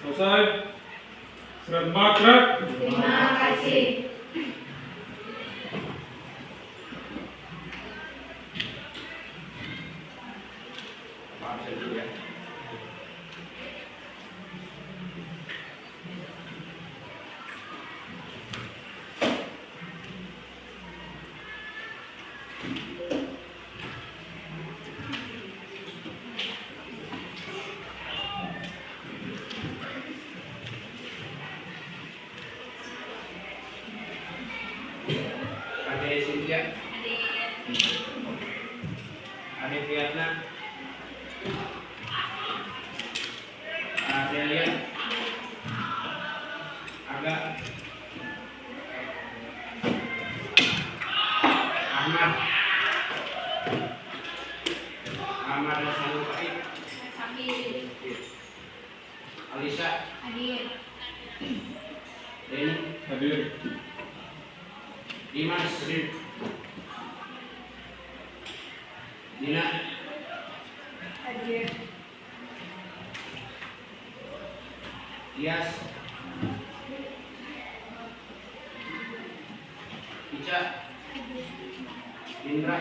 Selesai. Surat 4, gerak. Terima kasih. Maaf saya dulu ya. Ade Cynthia, Ade Fiatna, Adelia, Aga, Ahmad, Ahmad Sanupai, Sambil Alisa, hadir. Denny, Hadir. Dimas, Dina, Hadir. Dias, Ica, Indra,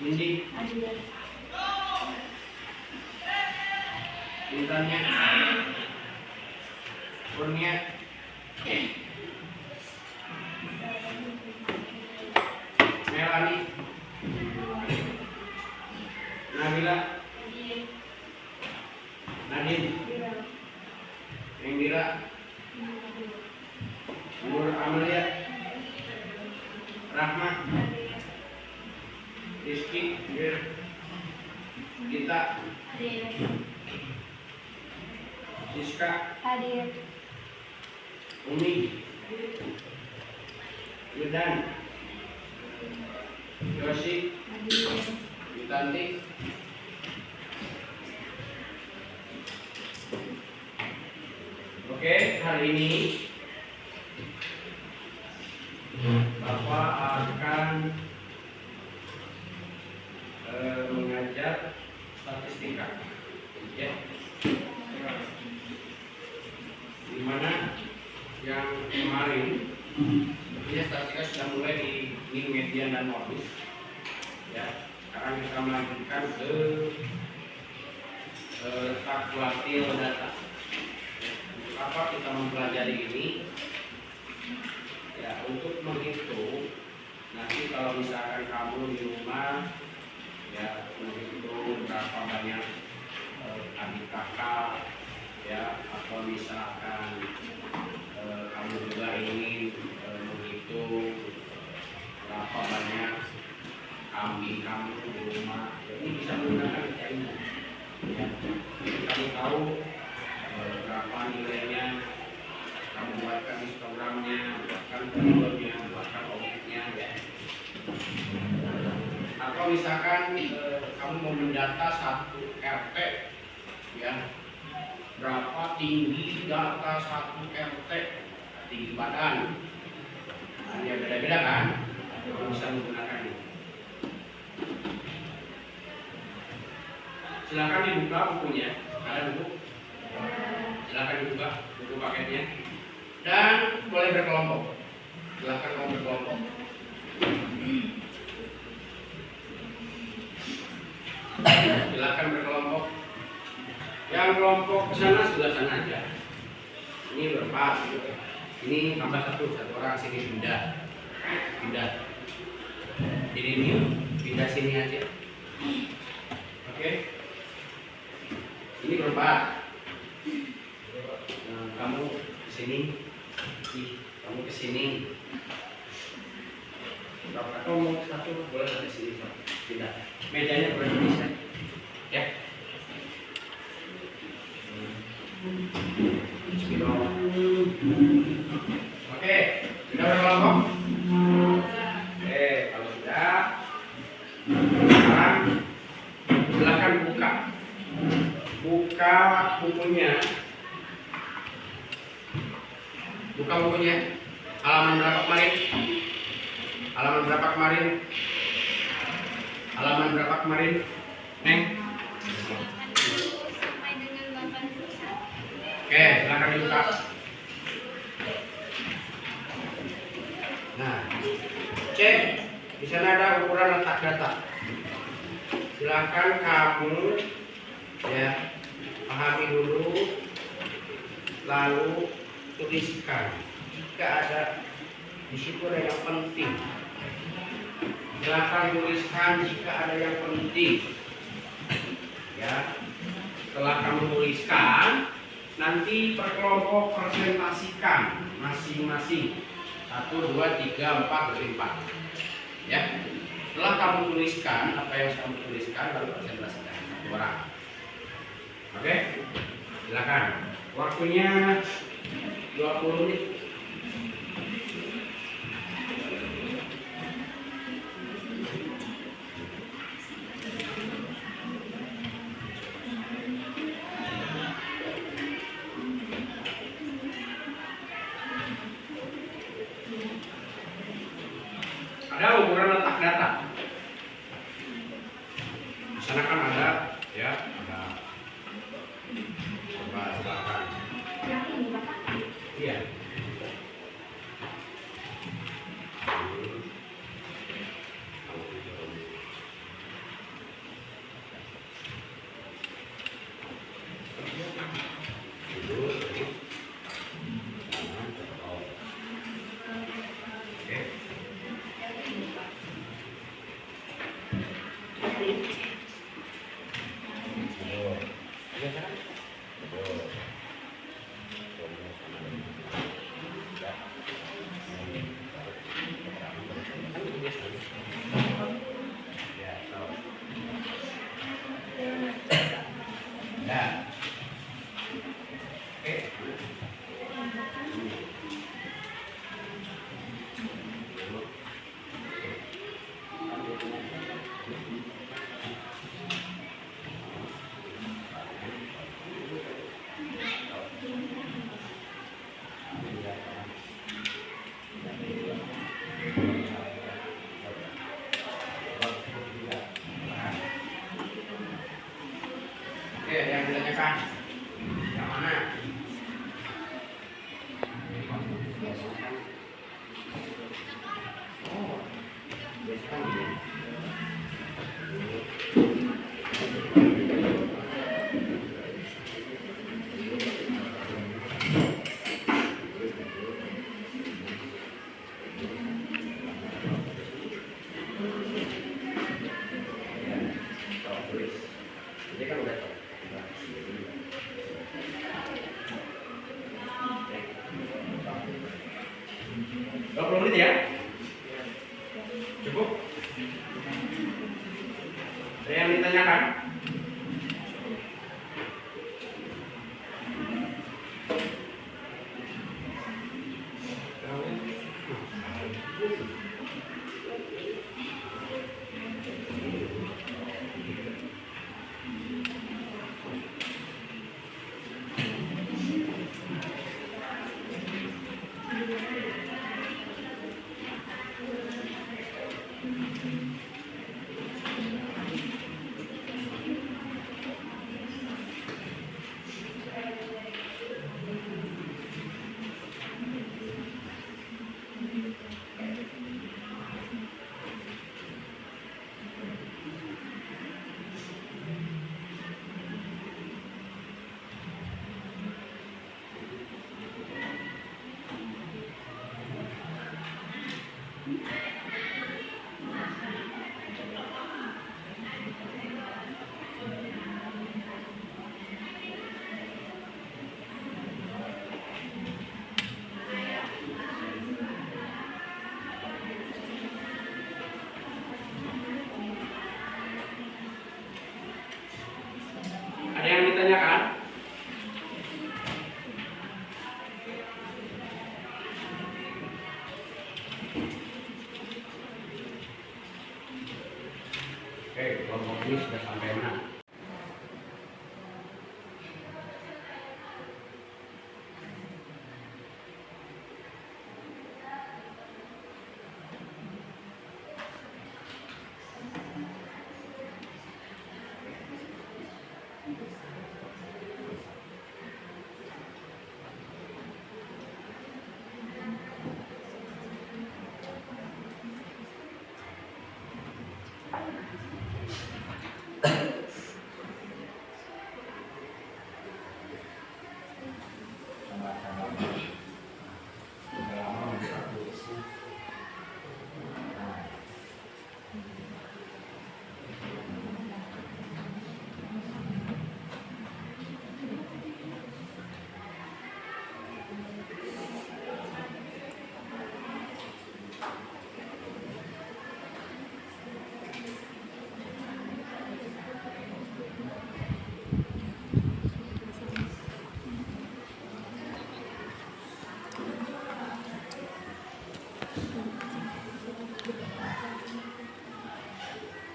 Cindy, Hadir. Intannya, Kurnia, Melani, Nabila, Hadir. Nadine, Indira, Nur Amalia, Rahma, Rizky, Gita, Hadir. Siska, Hadir. Umi, Yudan, Yosi, Hadir. Yutanti, oke, hari ini Bapak akan mengajar statistika, ya. Dimana yang kemarin sebenarnya statistika sudah mulai di link median dan modus, ya. Sekarang kita melanjutkan ke kalkulatil data. Apa kita mempelajari ini? Ya, untuk menghitung nanti kalau misalkan kamu di rumah ya menghitung berapa banyak adik kakak ya, atau misalkan kamu juga ingin menghitung berapa banyak kambing kamu di rumah, ya, ini bisa menggunakan ilmu ya. Jadi kamu tahu berapa nilainya, kamu buatkan histogramnya, buatkan tabelnya, buatkan objeknya, ya. Atau misalkan kamu mau mendata satu RT, ya, berapa tinggi data satu RT, tinggi badan, nah, ya beda-beda kan, kamu bisa menggunakan ini. Silakan dibuka bukunya, ada buku. Silakan dibuka buku paketnya dan boleh berkelompok. Silakan mau berkelompok. Silakan berkelompok. Yang kelompok sana sudah sana aja. Ini berempat. Ini tambah satu orang sini pindah. Ini pindah sini aja. Oke. Ini berempat. Kamu kesini, kamu kesini. Atau mau satu boleh dari sini, tidak. Mejanya boleh bisa, ya. Oke, sudah berkelompok. Oke, kalau sudah, sekarang silakan buka bukunya. Buka bukunya. Halaman berapa kemarin? Halaman berapa kemarin? Halaman berapa kemarin? Neng? Oke, silakan dibuka. Nah, cek di sana ada ukuran letak data. Silakan kamu ya pahami dulu, lalu tuliskan. Jika ada di situ ada yang penting, silakan tuliskan jika ada yang penting. Ya, setelah kamu tuliskan, nanti per kelompok presentasikan masing-masing 1, 2, 3, 4, 5. Ya, setelah kamu tuliskan apa yang kamu tuliskan lalu presentasikan 1 orang. Oke, silakan. Waktunya 20 menit. Ada ukuran letak data. Di sana kan ada, ya, ada. Coba silakan. Yang ini Bapak. Iya. Oke, yang ditanyakan yang mana? Oh, biasanya gini. Ini kan udah tahu. 20 menit ya? Cukup? Ada yang ditanyakan? Ada yang ditanyakan? Oke, kelompok ini sudah sampai mana?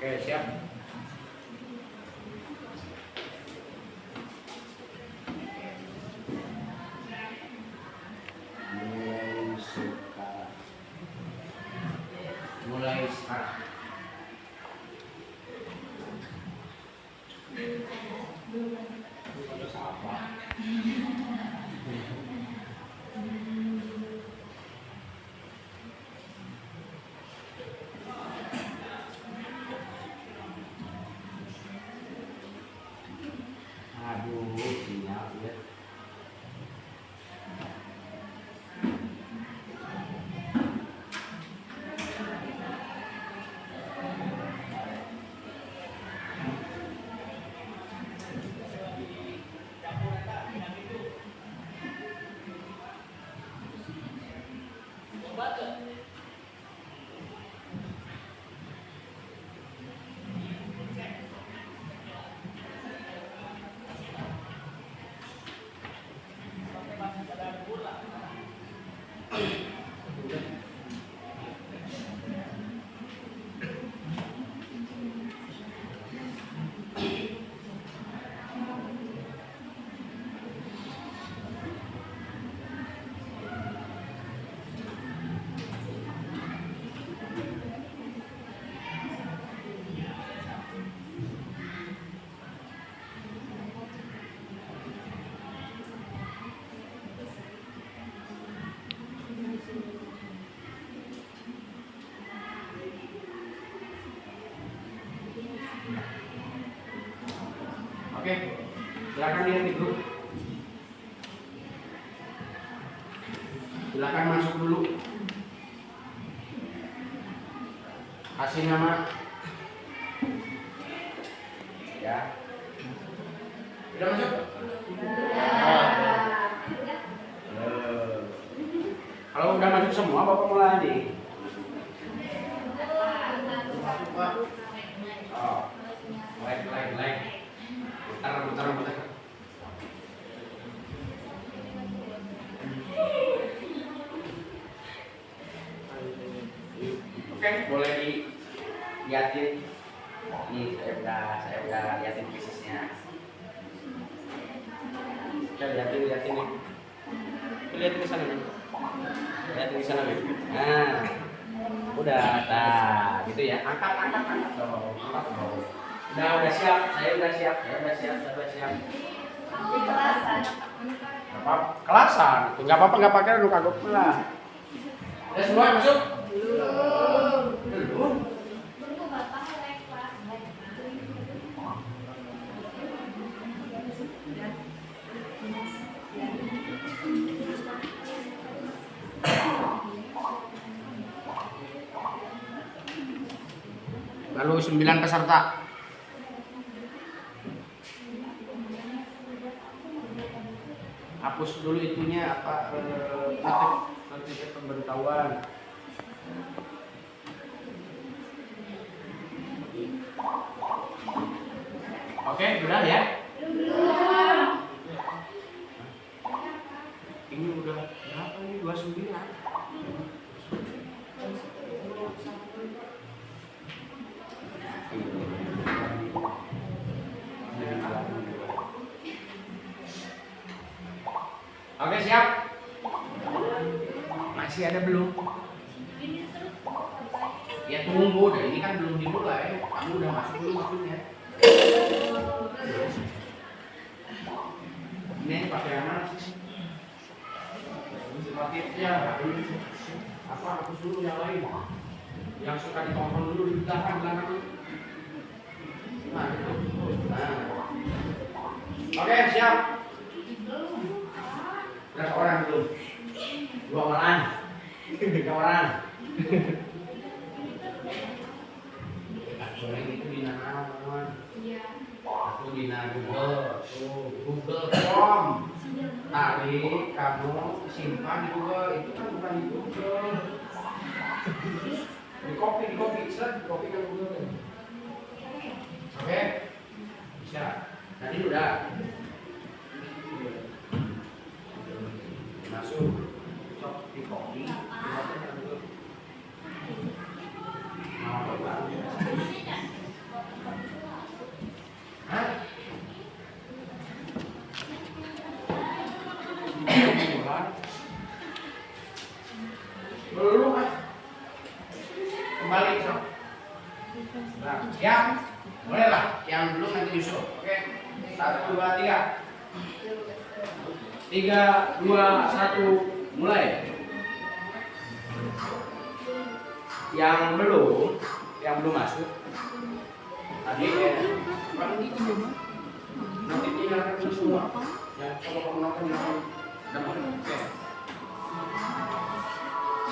Oke, siap. Mulai sekarang. Aduh, sinyal ya. Oke, silakan lihat di grup. Silakan masuk dulu. Kasih nama. Ya. Sudah masuk? Kalau udah masuk semua, Bapak mulai nih. Masuk, Pak. Oh. Like. Putar. Oke, boleh dilihatin. Nih, saya udah lihatin bisnisnya. Oke, lihatin nih. Lihatin di sana nih. Lihatin di sana nih. Nah, udah, gitu ya. Angkat dong. Udah siap. Saya udah siap. Kelasan. Enggak apa-apa, enggak pakai lu kagok lah. Udah semua masuk? Belum. Lalu 9 peserta. Hapus dulu itunya notif pemberitahuan. Oke, udah ya? Ini udah berapa nih? 29. Oke, siap? Masih ada belum? Ya tunggu deh, ini kan belum dimulai. Kamu udah masuk dulu maksudnya. Ini pakai yang mana sih? Motifnya hapus dulu yang lain. Yang suka ditonton dulu di belakang. Nah, nah. Oke, siap. Berapa orang itu? 2 orang. 3 orang. Goreng itu di mana, teman? Iya. Aku di Google, tuh Google Chrome. Tadi kamu simpan di Google, itu kan bukan di Google. Di copy, set, di copy ke Google. Oke, bisa. Tadi udah masuk, sok di copy. Mau coba? Hah? Belum ah. Kembali sok. Nah, siap. Boleh lah. Yang belum nanti nyusul. Oke. 1, 2, 3. 3, 2, 1, mulai. Yang belum masuk. Tadi nanti tinggalkan dulu semua. Ya, kalau kamu nonton dapat. Oke.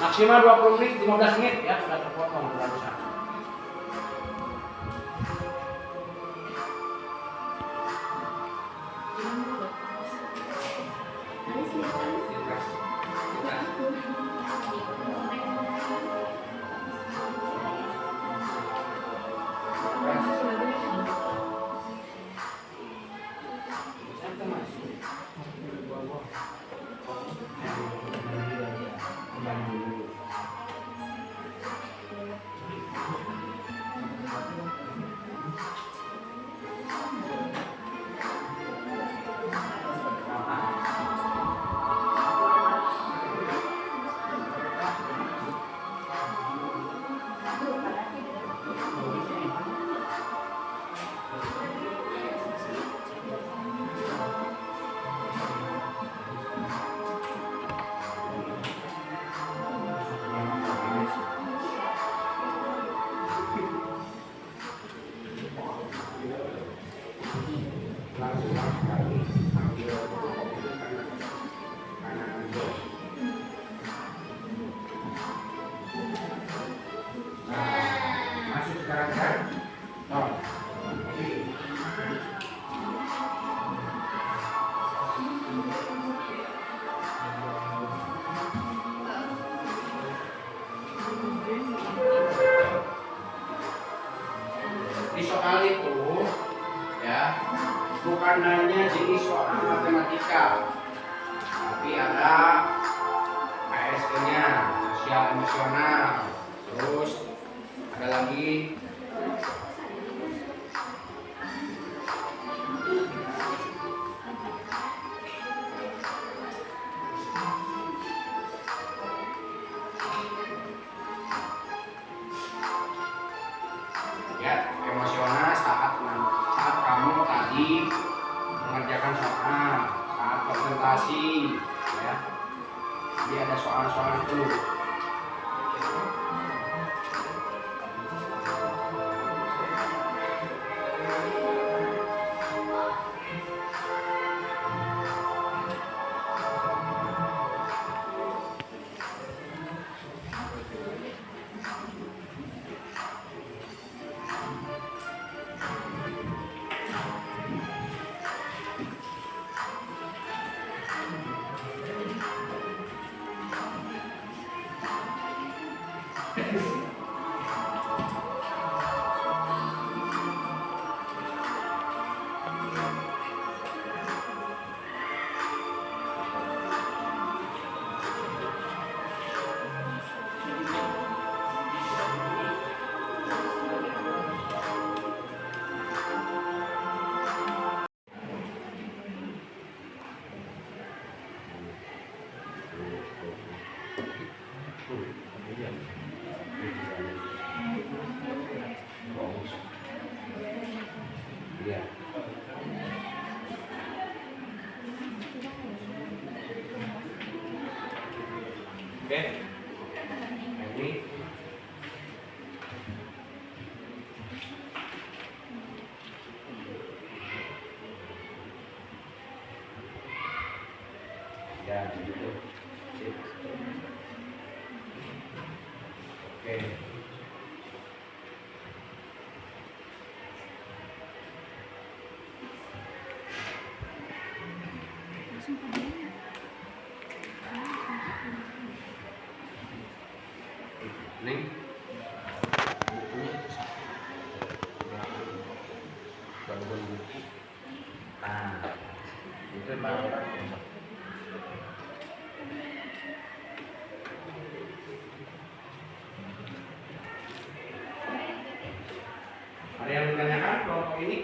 Maksimal 20 menit, 15 menit ya, sudah terpotong barusan. Masuk sekarang kan? Di soal itu ya bukan hanya jenis soal matematika, tapi ada AST-nya, sosial emosional, terus ada lagi ya emosional saat kamu tadi mengerjakan soal, saat presentasi ya. Jadi ada soal-soal itu. Iya. Oke. Ini Ya, gitu. Sip. Oke. Neng, bukunya gangguan buku. Nah, itu baru. Ada yang menanyakan kelompok ini?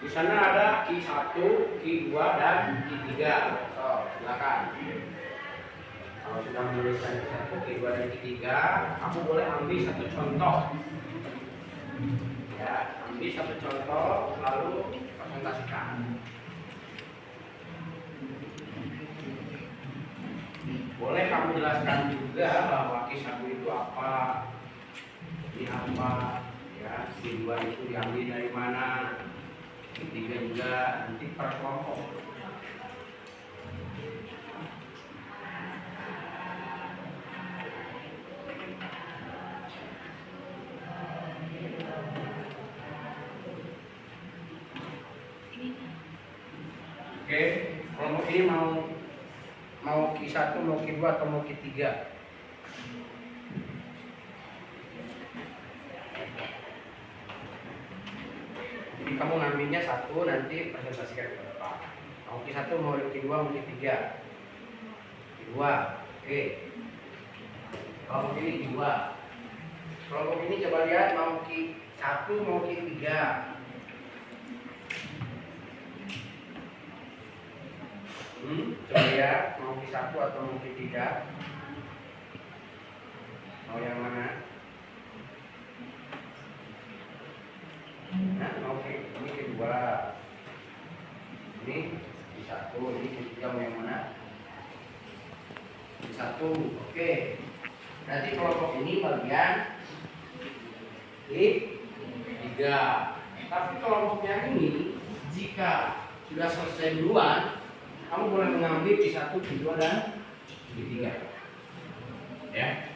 Di sana ada Q1, Q2, dan Q3. So, silakan. Kalau sudah menuliskan Q1, Q2, dan Q3, aku boleh ambil satu contoh. Ya, ambil satu contoh, lalu presentasikan. Boleh kamu jelaskan juga bahwa Q1 itu apa, ini apa, ya, Q2 itu diambil dari mana. Ketiga juga nanti per kelompok. Oke, kelompok ini mau Q1, mau Q2 atau mau Q3? Jadi kamu ngambilnya satu, nanti presentasikan ke depan. Mau Q1, mau Q2, mau Q3. Q2, oke. Kelompok ini Q2. Kelompok ini coba lihat mau Q1, mau Q3. Coba lihat mau Q1 atau mau Q3. Mau yang mana? Nah, oke, ini kedua, ini Q1, ini Q3, mau yang mana? Q1, oke. Nanti kelompok ini bagian Q3. Tapi kelompok yang ini, jika sudah selesai duluan, kamu boleh mengambil Q1, Q2, dan Q3. Ya.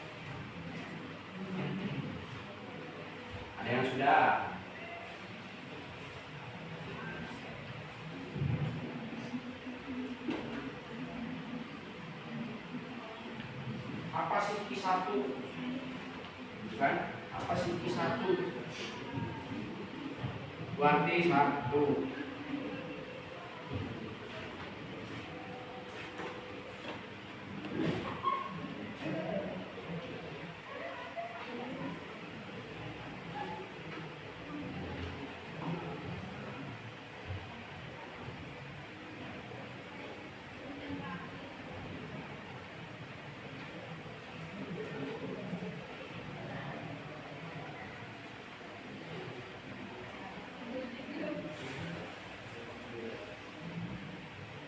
Ada yang sudah? Apa sih Q1? Bukan? Apa sih Q1? Berarti 1.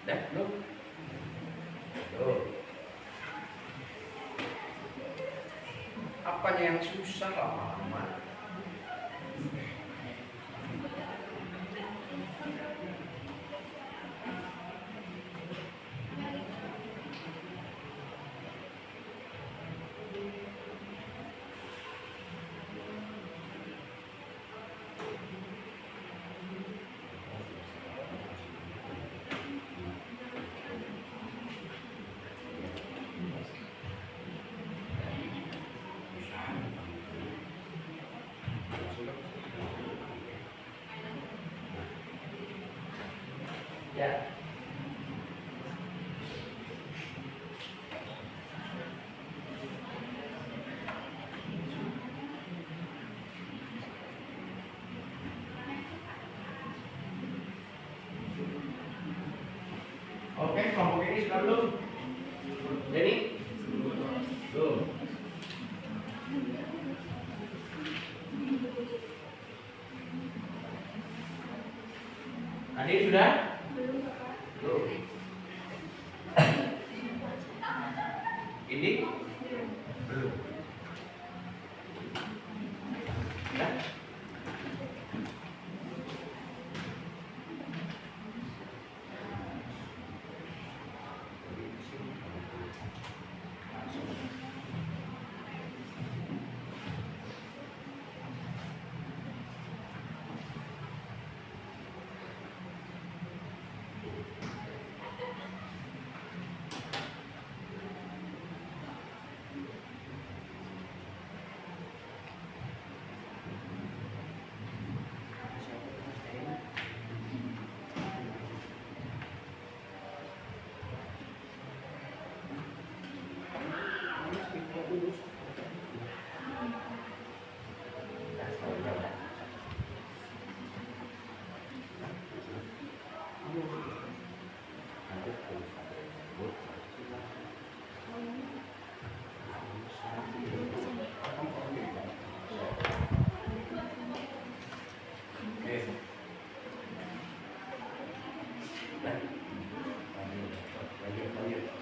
Dah, belum? Tuh. Apanya yang susah lama-lama? Oke, kelompok ini sudah belum? Jadi, belum. Tadi sudah? Belum. Ini? Belum. Ya?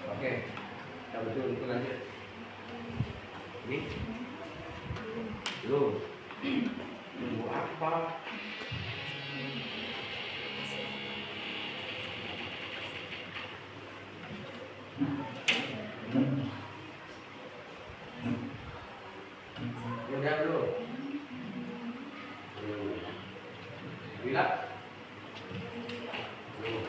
Oke, kita betul itu lanjut. Ini belum. Tunggu apa? Udah belum? Bila? Belum.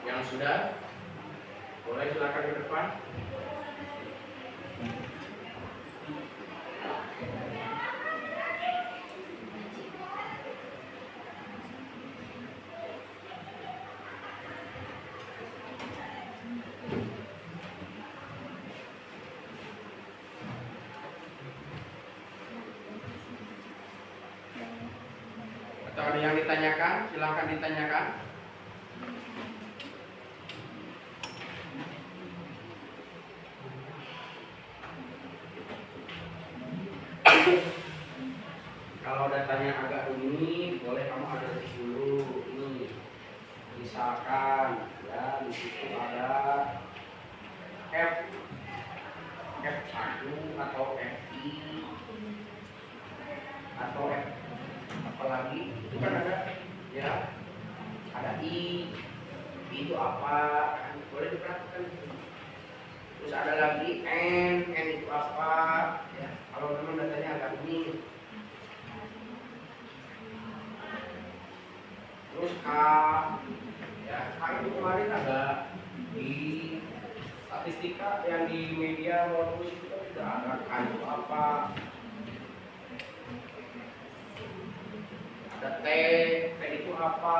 Yang sudah, boleh silakan ke depan. Atau ada yang ditanyakan, silakan ditanyakan. Kalau datanya agak rumit, boleh kamu ada di dulu. Nih, misalkan ya di situ ada F1 atau FI atau F apalagi itu kan ada ya, ada I itu apa, kan boleh diperhatikan. Terus ada lagi N itu apa ya, kalau memang datanya agak rumit. Terus K ya, K itu kemarin ada di statistika yang di media modus itu kan sudah ada K itu apa, ada T itu apa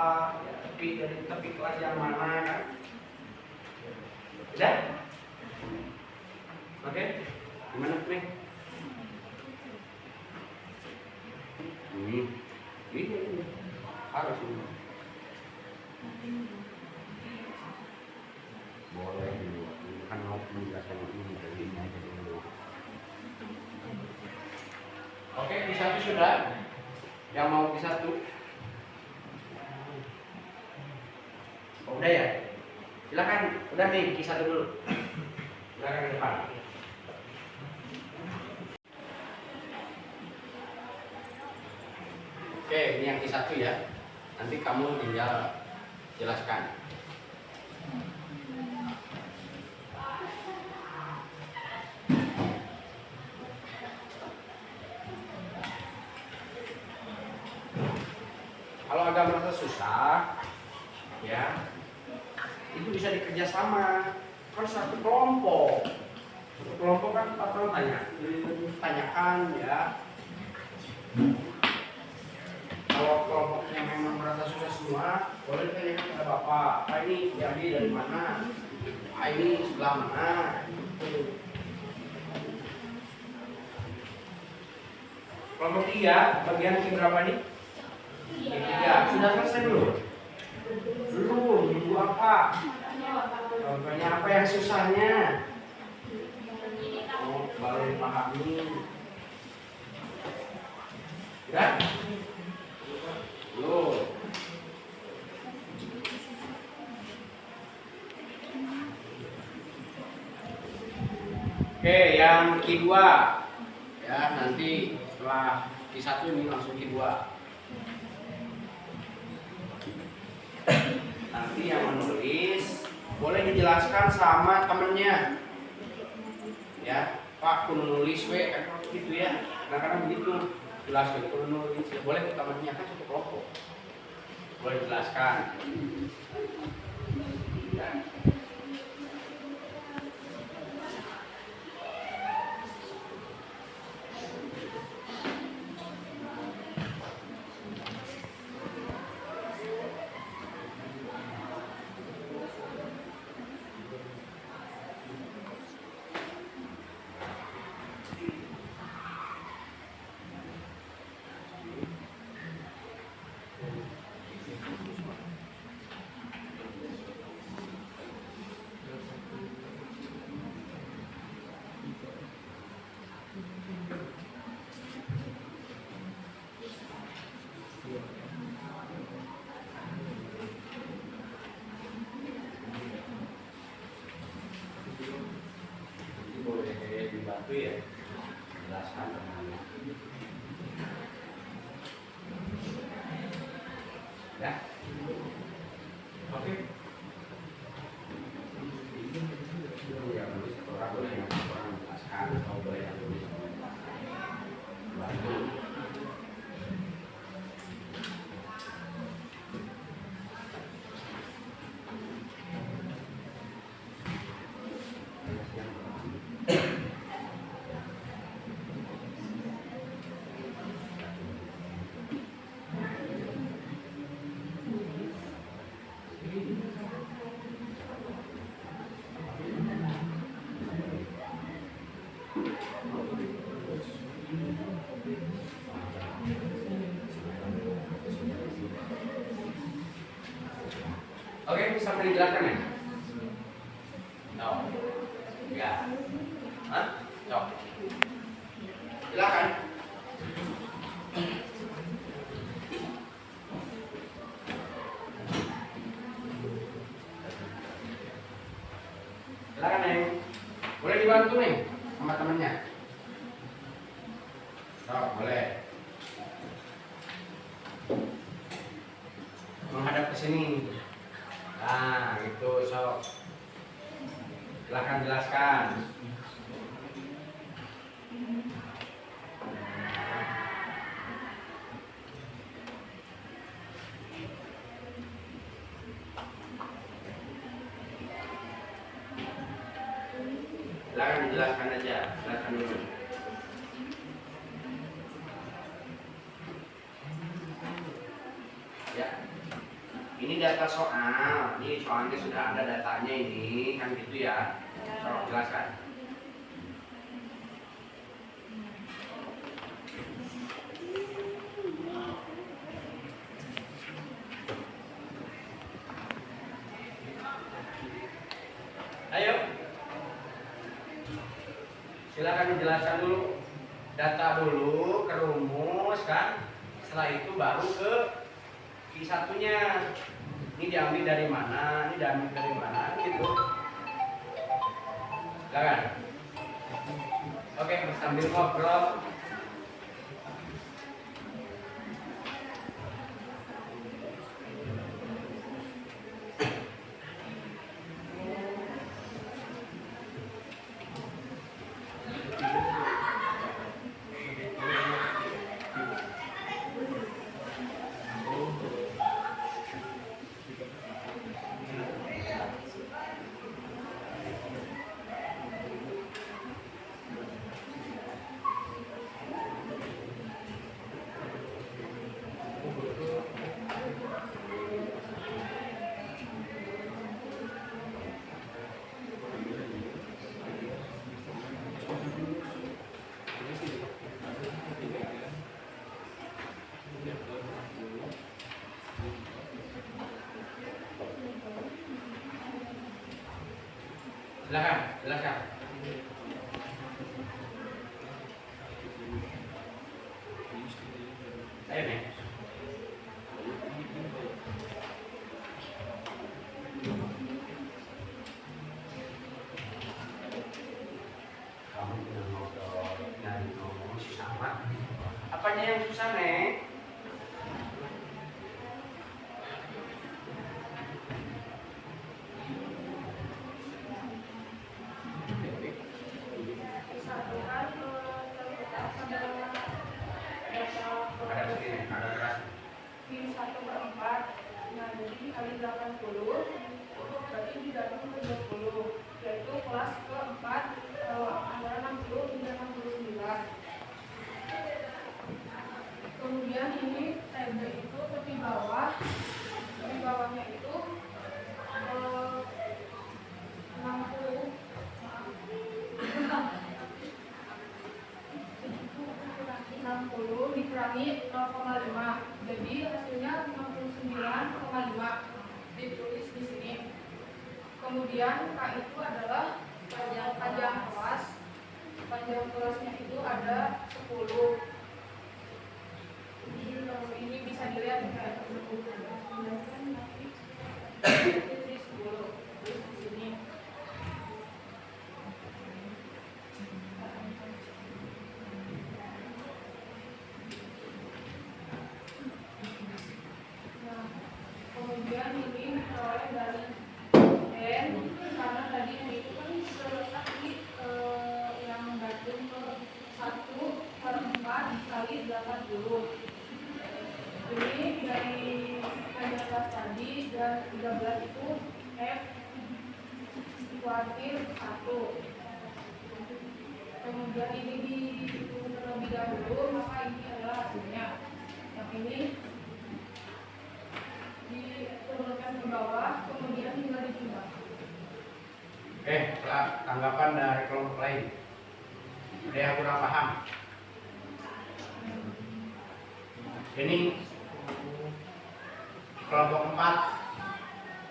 ya, tapi kelas yang mana kan. Udah? Oke, gimana nih? Ini harus ini. Boleh dulu, kan mau menjelaskan ini dari ini aja dulu. Oke, di satu sudah. Yang mau di satu? Oh, udah ya? Silakan, udah nih, kisah dulu. Silakan ke depan. Oke, ini yang kisah satu ya. Nanti kamu tinggal jelaskan. Kalau agak merasa susah, ya, itu bisa dikerja sama. Kan satu kelompok. Satu kelompok kan 4 orang tanyakan, ya. Kalau kalau kelompoknya memang merasa susah semua, boleh tanyakan kepada Bapak, Pak ini jadi dari mana? Pak ini sebelah mana? Gitu. Kelompok 3, bagian yang berapa nih? 3. Sudah selesai belum? Belum. Nunggu apa? Contohnya apa yang susahnya? Oh, baru dipahami. Ya? Belum. Oke, yang kedua. Ya, nanti setelah Q1 ini langsung Q2. Nanti yang menulis boleh dijelaskan sama temennya. Ya, Pak, aku nulis gitu ya. Kadang-kadang begitu. Jelaskan aku nulis. Ya, boleh ke temennya, kan satu kelompok. Boleh jelaskan. Ya. Boleh dibantu ya, jelaskan teman-teman. Ya, oke. Yang nulis orang boleh, yang orang jelaskan, atau boleh yang nulis bantu. Oke, sampai dijelaskan ya? No. Ya. Hah? No. Silakan. Silakan, Neng. Boleh dibantu, Neng, sama temennya? Oh, boleh. Menghadap ke sini. Nah, itu sok. Silahkan jelaskan. Silahkan dijelaskan aja. Jelaskan dulu. Ya. Ini data soal, ini soalnya sudah ada datanya ini, kan gitu ya. So, jelaskan. Ayo. Silakan dijelaskan dulu. Data dulu, ke rumus kan. Setelah itu baru ke Q1-nya. Ini diambil dari mana, ini diambil dari mana, gitu. Silakan. Oke, sambil ngobrol. Silakan, silakan. Ayo, Nek. Kamu jangan ngobrol, nyari ngomong susah amat. Apanya yang susah, Nek? Ada sini, ada keras. Min 1/4. Nah, jadi dikali 80 berarti di dalam ke 20, yaitu kelas keempat antara 60 hingga 69. Kemudian ini TB itu tepi bawahnya itu 60 dikurangi 0,5, jadi hasilnya 59,5 ditulis di sini. Kemudian K itu adalah panjang kelas. Panjang kelasnya itu ada 10. Ini bisa dilihat kayak tulis 10 di sini. Kemudian ini diperoleh dari N, karena tadi N itu kan terletak di yang menggantung ke 1/4 dikali 80. Ini dari panjang kelas tadi dan 13 itu F kuartil 1. Kemudian ini dihitung terlebih dahulu, maka ini adalah hasilnya. Yang ini diturunkan ke bawah, kemudian tinggal dijumlah. Tanggapan dari kelompok lain. Ada yang kurang paham? Ini kelompok 4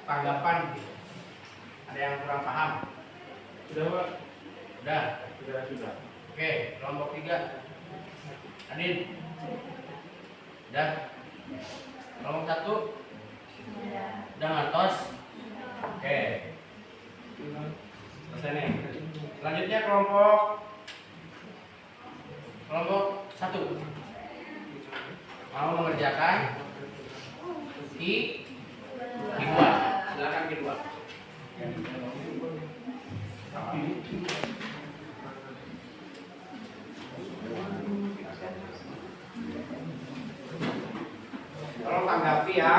tanggapan. Ada yang kurang paham? Sudah, Pak? Sudah. Oke, kelompok 3. Adin? Sudah. Kelompok 1? Udah ngantos? Oke. Selesai nih. Selanjutnya kelompok 1 mau mengerjakan kedua. Silakan kedua. Tolong tanggapi ya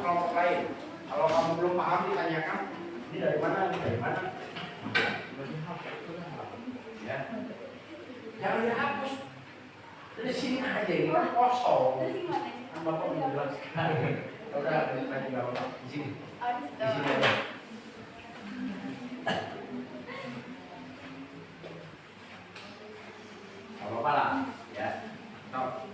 kelompok lain. Kalau kamu belum paham ditanyakan, ini dari mana? Ya. Jangan dihapus. Dari sini aja ini kan kosong. Kan Bapak menjelaskan. Udah, kita juga Bapak di sini. Di sini aja. Kalau apa lah, ya. Stop.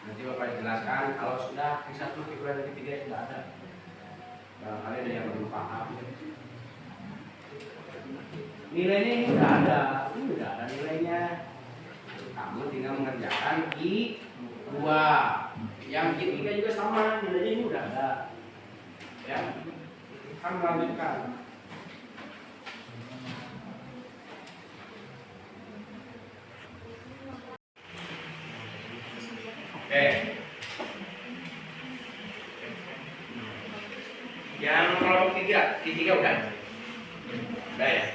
Nanti Bapak jelaskan. Kalau sudah yang 1, kedua, dan ketiga sudah ada. Barangkali ada yang belum paham. Nilainya ini sudah ada. Ini sudah ada nilainya. Kamu tinggal mengerjakan I2. Yang ketiga juga sama, nilainya ini sudah ada. Ya. Kan melanjutkan. Oke. Yang kelompok 3, di 3 udah. Udah ya.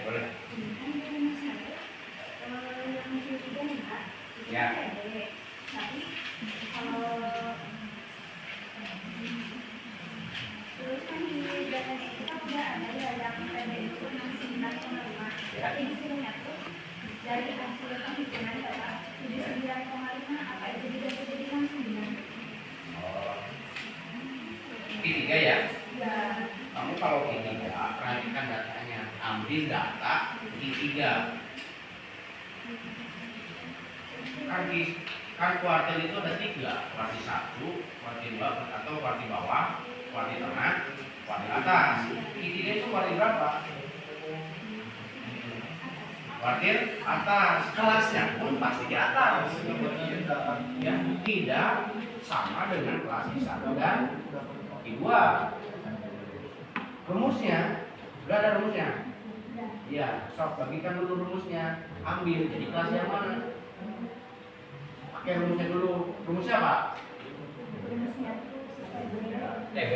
boleh. Yang ketiga nih Pak, itu Ya. pede. Tapi kalau terus kan di data itu kan udah ada ya yang pede itu 69,5. Ya. Tapi di sini tuh dari hasil penghitungan data 79,5 apa itu juga dijadikan 9? Oh. Ketiga ya. Ya. Kamu kalau ketiga, perhatikan datanya. Ambil data ketiga. Kan kuartil itu ada 3, kuartil 1, kuartil 2 atau kuartil bawah, kuartil tengah, kuartil atas. Ketiga itu kuartil berapa? Kuartil atas. Kelasnya pun pasti di atas. Ya, tidak sama dengan kelas di 1 dan di 2. Rumusnya, udah ada rumusnya? Iya, sok bagikan dulu rumusnya. Ambil, jadi kelas yang mana? Pakai rumusnya dulu. Rumusnya apa? Rumusnya tuh TB?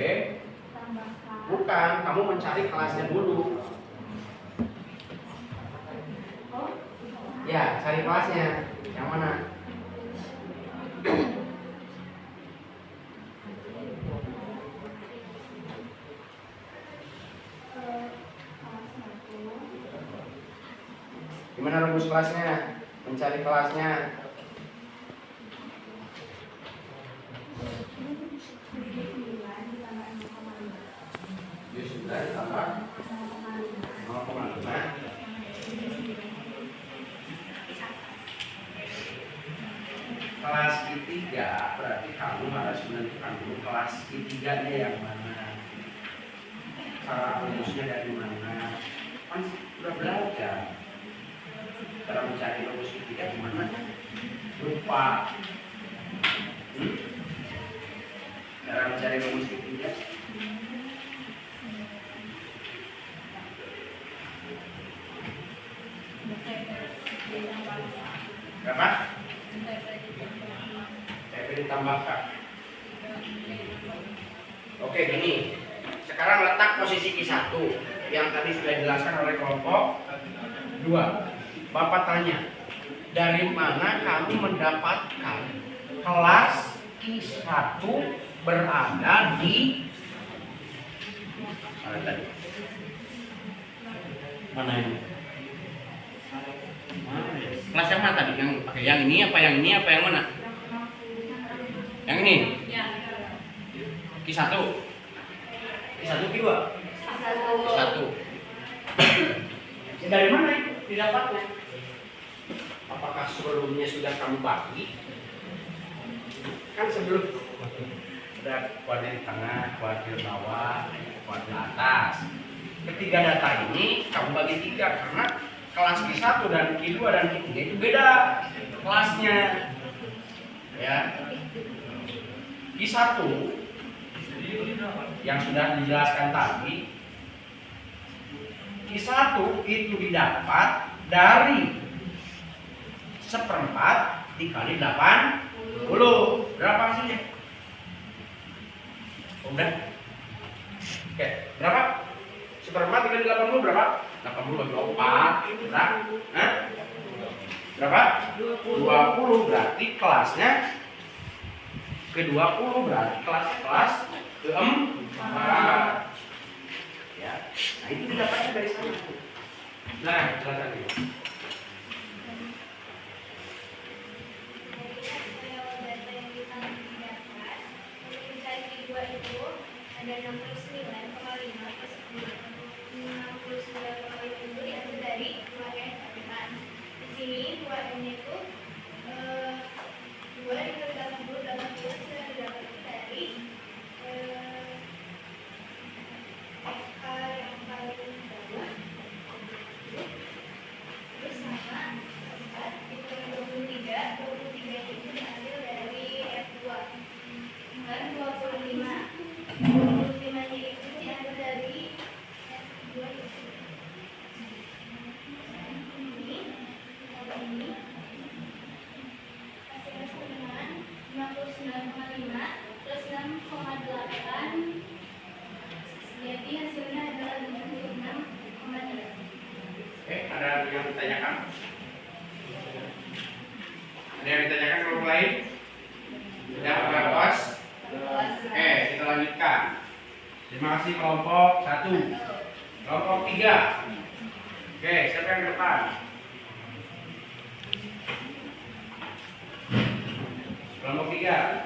tambahkan. Bukan, kamu mencari kelasnya dulu. Oh, Ya, cari kelasnya. Yang mana? kelas 1. Gimana rumus kelasnya? Mencari kelasnya. 79 ditambah 0,5. Ya sudah, tambah 0,5. Kelas ketiga, berarti kamu harus menentukan dulu kelas ketiganya yang mana. Cara rumusnya dari mana? Kan sudah belajar. Cara mencari rumus ketiga gimana? Lupa. Cara mencari rumus ketiga. Berapa? TP ditambahkan. Oke, gini. Sekarang letak posisi Q1 yang tadi sudah dijelaskan oleh kelompok 2. Bapak tanya, dari mana kamu mendapatkan kelas Q1 berada di mana tadi? Mana ini? Kelas yang mana tadi? Yang ini apa yang ini apa yang mana? Yang ini? Q1. Q1 Q2. Q1. Dari mana itu didapatnya? Apakah sebelumnya sudah kamu bagi? Kan sebelum ada kuadril tengah, kuadril bawah, kuadril atas. Ketiga data ini kamu bagi 3 karena kelas Q1 dan Q2 dan Q3 itu beda kelasnya. Ya. Q1 yang sudah dijelaskan tadi, Q1 itu didapat dari 1/4 dikali 80. Berapa hasilnya? Udah? Oke, berapa? 1/4 dikali 80 berapa? 80 bagi 4 berapa? Hah? Berapa? 20 berarti kelasnya ke-20 berarti kelas ke-4. Ya. Nah, itu didapatnya dari sana. Nah, silakan ini. Ada 69,5 plus 10. 69,5 itu diambil dari 2N. Di sini 2N itu 2 dikali 80 sudah didapat dari akar yang paling bawah terus sama 4 dikali 23 itu diambil dari F2 dan 25 nya itu diambil dari F2 Ada yang ditanyakan? Ada yang ditanyakan kelompok lain? Sudah puas? Oke, kita lanjutkan. Terima kasih kelompok 1. Kelompok 3. Oke, siapa yang ke depan? Kelompok 3.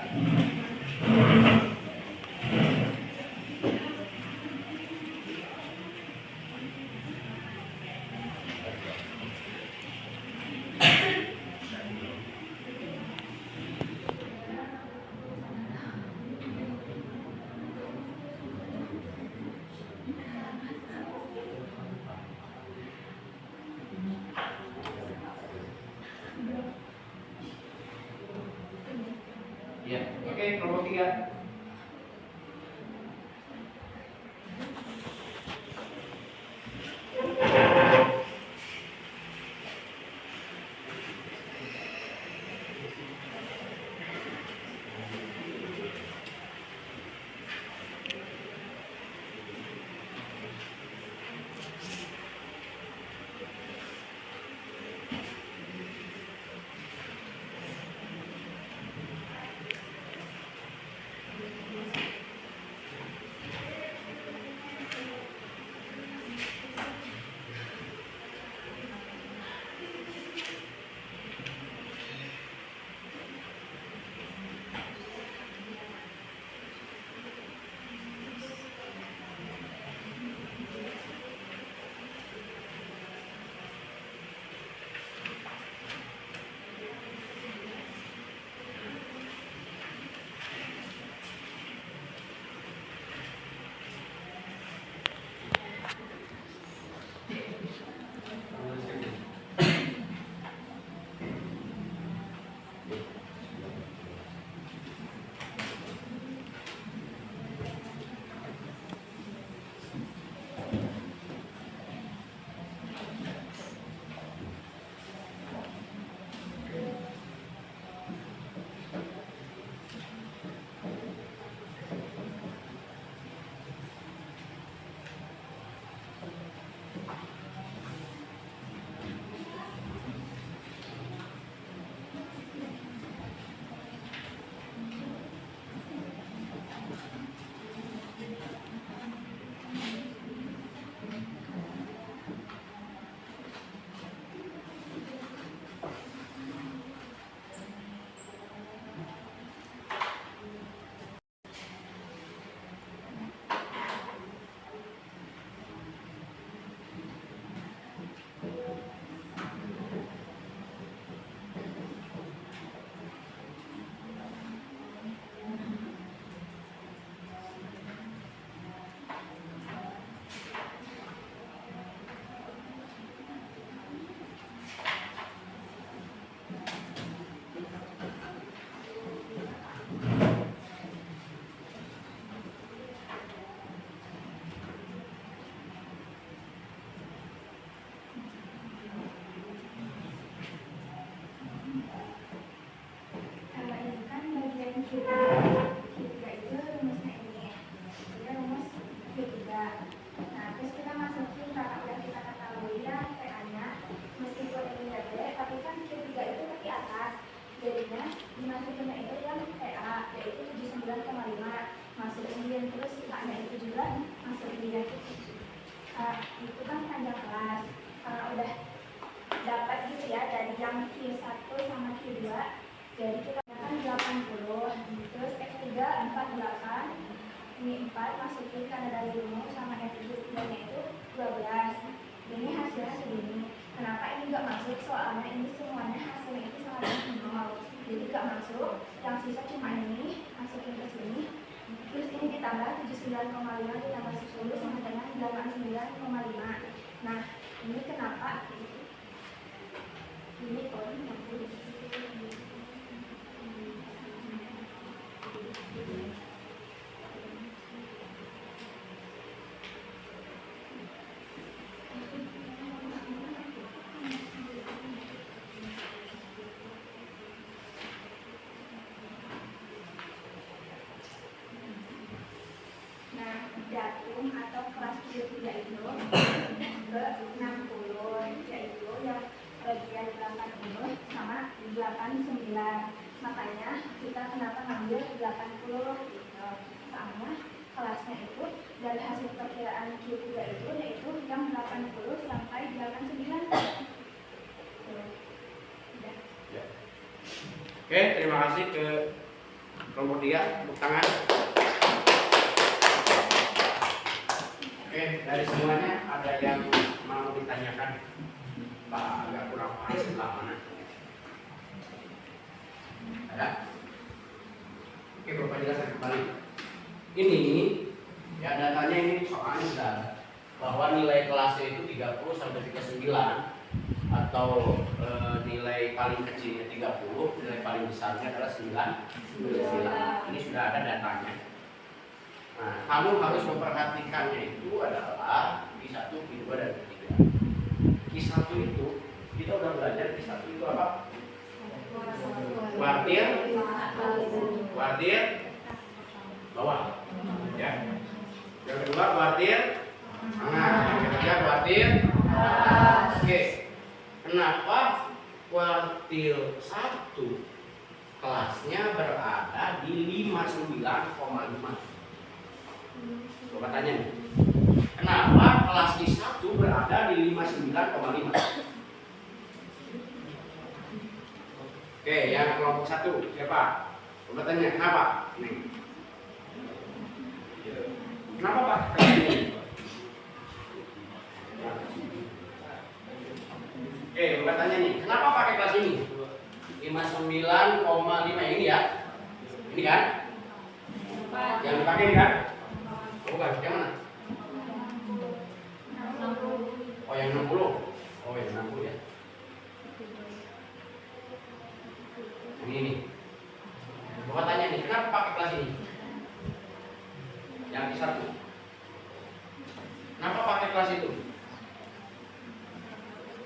Ya, oke, kelompok 3. Kalau ini kan bagian Q3 itu rumusnya ini. Ini rumus Q3. Nah, terus kita masukin karena udah kita ketahui ya PA-nya. Meskipun ini gede, tapi kan Q3 itu di atas. Jadinya dimasukinnya itu yang PA, yaitu 79,5. Masukin terus sisanya itu juga masukin dia. Itu kan panjang kelas. Karena udah dapat gitu ya dari yang Q1 sama Q2. Jadi kita kan 80, terus X3 48, ini 4 masukin karena dari rumus sama X3 nya itu 12. Ini hasilnya segini. Kenapa ini nggak masuk? Soalnya ini semuanya hasilnya itu sama dengan 0. Jadi nggak masuk. Yang sisa cuma ini, masukin ke sini. Terus ini ditambah 79,5 ditambah 10 sama dengan 89,5. Nah, ini kenapa? Ini kode datum atau kelas Q3 itu ke 60, yaitu 89. Makanya kita kenapa ngambil 80 gitu. Soalnya kelasnya itu dari hasil perkiraan Q3 itu yaitu yang 80 sampai 89. Udah. Ya. Oke, terima kasih ke kelompok 3, tepuk tangan. Oke, dari semuanya ada yang mau ditanyakan? Pak, agak kurang paham sebelah mana? Ada? Oke, Bapak jelaskan kembali. Ini ya datanya ini soalnya sudah bahwa nilai kelasnya itu 30 sampai 39 atau nilai paling kecilnya 30, nilai paling besarnya adalah 9. Ini sudah ada datanya. Nah, kamu harus memperhatikannya itu adalah Q1, Q2 dan Q3. Q1 itu kita udah belajar Q1 itu apa? Kuartil bawah. Ya. Yang kedua kuartil tengah, yang ketiga kuartil atas. Oke. Kenapa kuartil 1 kelasnya berada di 59,5? Coba tanya nih. Kenapa kelas Q1 berada di 59,5? Oke, yang kelompok 1 siapa? Coba tanya kenapa? Nih. Kenapa Pak? Oke, coba tanya nih. Kenapa pakai kelas ini? 59,5 ini ya? Ini kan? Yang dipakai ini kan? Bukan, yang mana? Oh, yang 60. Oh, yang 60 ya. Ini. Bapak tanya nih, kenapa pakai kelas ini? Yang Q1. Kenapa pakai kelas itu?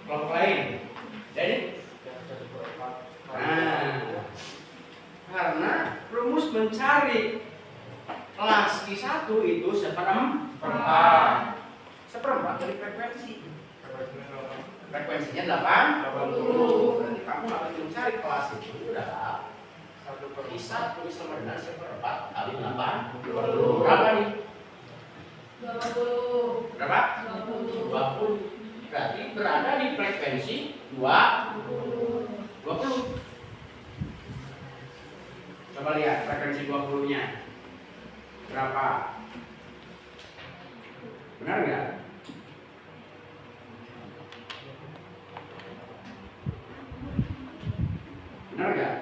Kelompok lain. Jadi? Nah, karena rumus mencari kelas Q1 itu seperempat dari frekuensi. Frekuensinya 80. Berarti kamu harus mencari kelas itu adalah Q1 sama dengan seperempat kali 80. Berapa nih? 20. Berapa? 20. Berarti berada di frekuensi 20. Coba lihat frekuensi 20-nya. Berapa? Benar nggak? Benar nggak?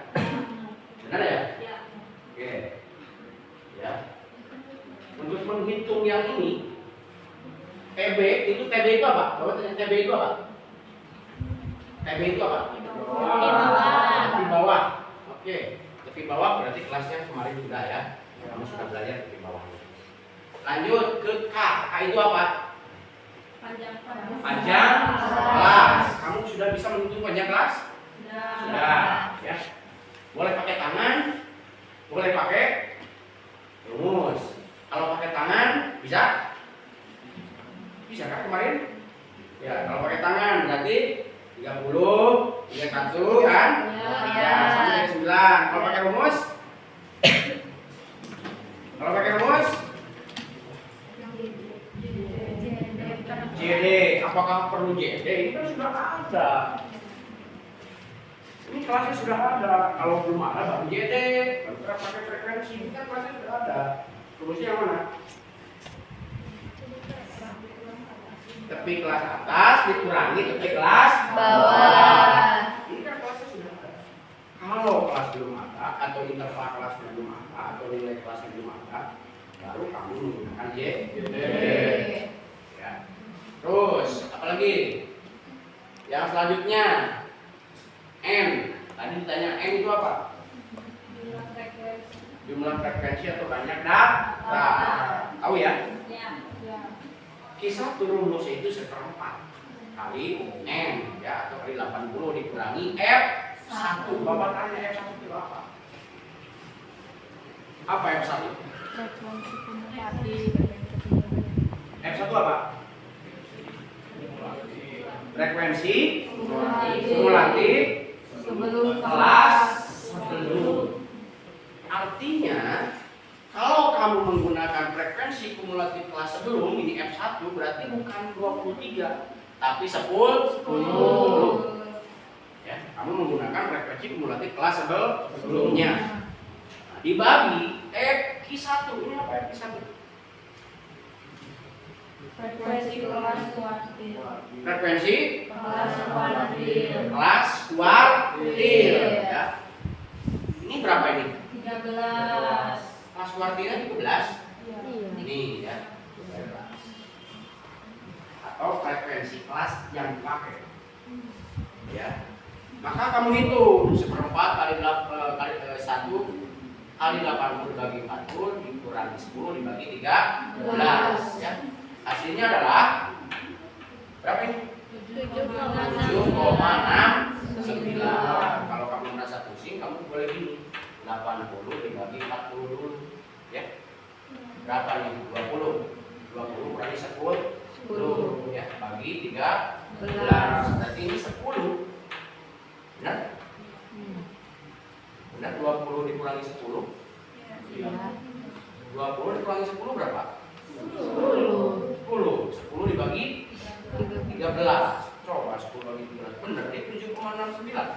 Benar ya? Ya. Oke. Ya. Untuk menghitung yang ini, TB itu apa? Bapak tanya TB itu apa? TB itu apa? Di bawah. Oke. Tepi bawah berarti kelasnya kemarin sudah ya. Kamu sudah belajar tepi bawah. Lanjut ke K. K itu apa? Panjang kelas. Kamu sudah bisa menghitung panjang kelas? Sudah. Sudah. Ya. Boleh pakai tangan, boleh pakai rumus. Kalau pakai tangan bisa? Bisa kan kemarin? Ya, kalau pakai tangan berarti 30, 31 kan? Ya, sampai 9. Kalau pakai rumus? Kalau pakai rumus? JD. Apakah perlu JD? Ini kan sudah ada. Ini kelasnya sudah ada. Kalau belum ada baru JD. Baru kita pakai frekuensi. Ini kan kelasnya sudah ada. Rumusnya yang mana? Tepi kelas atas dikurangi tepi kelas bawah. Ini kan kelasnya sudah ada. Kalau kelas belum ada atau interval kelas belum ada atau nilai kelas belum ada, baru kamu menggunakan JD. Ya. Terus apa lagi? Yang selanjutnya M. Tadi ditanya M itu apa? Jumlah frekuensi atau banyak data. Tahu ya? Ya. Q1 rumusnya itu seperempat kali M ya, atau kali 80 dikurangi F1. Bapak tanya F1 itu apa? Apa F1? F1 apa? Frekuensi kumulatif Sebelum kelas sebelum. Artinya kalau kamu menggunakan frekuensi kumulatif kelas sebelum, ini F1 berarti bukan 23 tapi 10. Ya, kamu menggunakan frekuensi kumulatif kelas sebelumnya. Nah, dibagi Q1, ini apa Q1? frekuensi kelas kuartil. Frekuensi Kelas kuartil. kelas kuartil ya. Ini berapa ini? 13. Kelas kuartilnya 13. Iya. Ini ya. 13. Atau frekuensi kelas yang dipakai. Ya. Maka kamu hitung 1/4 kali 1 kali 80 bagi 40 dikurangi 10 dibagi 13 ya. Hasilnya adalah berapa ini? 7,69. Kalau kamu merasa pusing, kamu boleh gini. 80 dibagi 40 dulu ya. Berapa ini? 20. 20 kurangi 10 ya, bagi 13. Berarti ini 10. Benar? Benar 20 dikurangi 10? Iya. 20 dikurangi 10 berapa? 10. 10 dibagi 13. Coba 10 bagi 13. Benar, dia 7,69.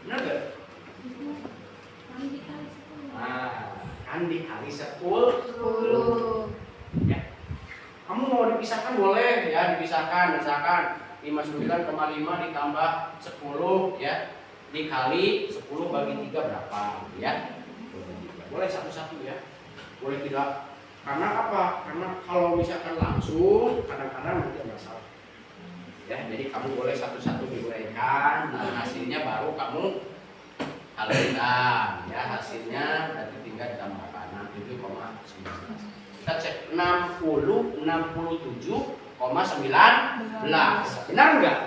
Benar gak? Nah, kan dikali 10. Ya. Kamu mau dipisahkan boleh ya, dipisahkan misalkan 59,5 ditambah 10 ya, dikali 10 bagi 3 berapa ya? Boleh satu-satu ya. Boleh tidak. Karena apa? Karena kalau misalkan langsung kadang-kadang nanti ada masalah. Ya, jadi kamu boleh satu-satu diuraikan, nah hasilnya baru kamu kalikan ya, hasilnya berarti tinggal ditambahkan 67,19. Kita cek 60 67,19. Benar enggak?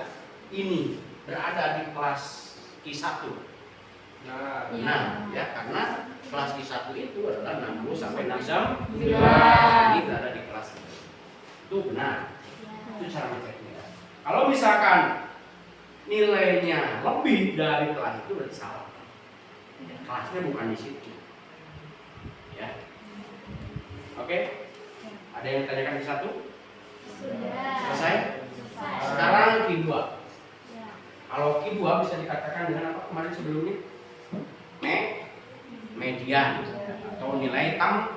Ini berada di kelas Q1. Nah, ya karena kelas Q1 itu adalah 60 sampai 69. Ini berada di kelas itu benar. Itu cara ngeceknya. Kalau misalkan nilainya lebih dari kelas itu berarti salah. Ya, kelasnya bukan di situ. Ya. Oke. Ada yang tanyakan Q1? Selesai? Sekarang Q2. Kalau Q2 bisa dikatakan dengan apa kemarin sebelumnya? Median atau nilai tengah.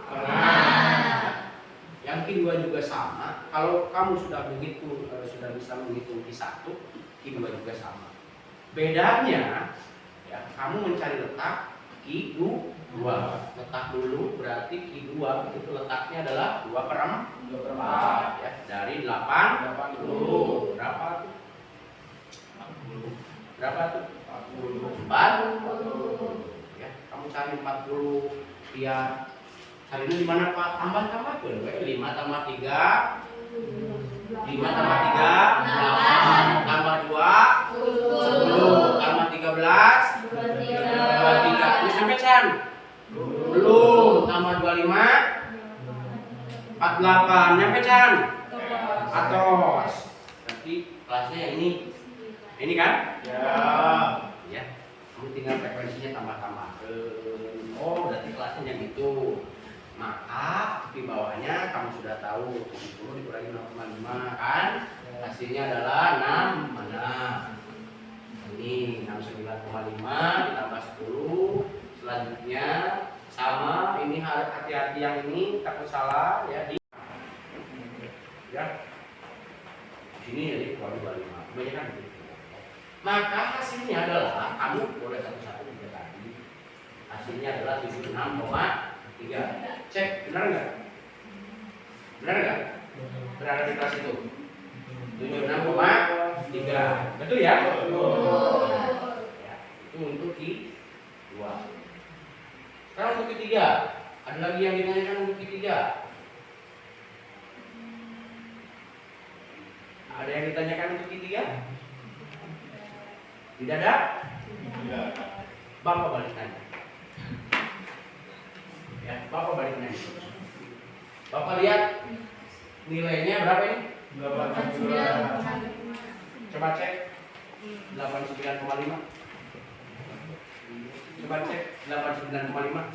Yang Q2 juga sama. Kalau kamu sudah menghitung, sudah bisa menghitung Q1, Q2 juga sama. Bedanya, ya, kamu mencari letak Q2. Letak dulu berarti Q2 itu letaknya adalah 2/4 ya, dari 80. Berapa tuh? 40. Berapa tuh? 40. Ya, kamu cari 40 ya. Cari ini di mana Pak? Tambah tuh. 5 tambah 3 8 tambah 2 10 tambah 13 23. Ini sampai Chan? Belum. Tambah 25 48. Nyampe Chan? Atos. Berarti kelasnya yang ini. Ini kan? Ya. Kamu tinggal frekuensinya tambah-tambah. Oh, berarti kelasnya yang itu. Maka di bawahnya kamu sudah tahu 70 dikurangi 0,5 kan? Hasilnya adalah 6. Mana? Ini 69,5 ditambah 10. Selanjutnya sama, ini hati-hati yang ini takut salah ya di ya. Sini jadi kurang 25. Kebanyakan begitu. Maka hasilnya adalah kamu boleh satu-satu juga tadi. Hasilnya adalah 76,3. Cek benar nggak? Benar nggak? Berada di kelas itu 76,3. Betul ya? Ya, itu untuk Q2. Sekarang untuk Q3. Ada lagi yang ditanyakan untuk Q3? Ada yang ditanyakan untuk Q3? Tidak ada? Bapak balik nanya. Ya, Bapak balik nanya. Bapak lihat nilainya berapa ini? 89. Coba cek. 89,5. Coba cek 89,5.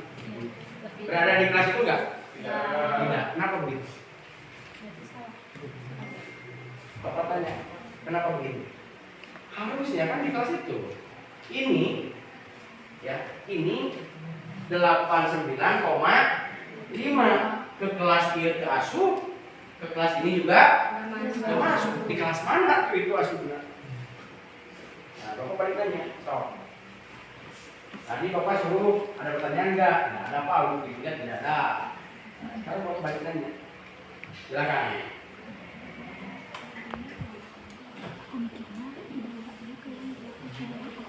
Berada di kelas itu enggak? Tidak. Kenapa begitu? Bapak tanya, kenapa begitu? Harusnya kan di kelas itu. Ini ya, ini 89,5 ke kelas dia ke asuh, ke kelas ini juga nggak masuk. Di kelas mana itu asuhnya? Nah, Bapak balik tanya, stop. Tadi Bapak suruh ada pertanyaan enggak? Nah, ada apa? Lu tidak ada. Nah, sekarang Bapak balik tanya. Silakan.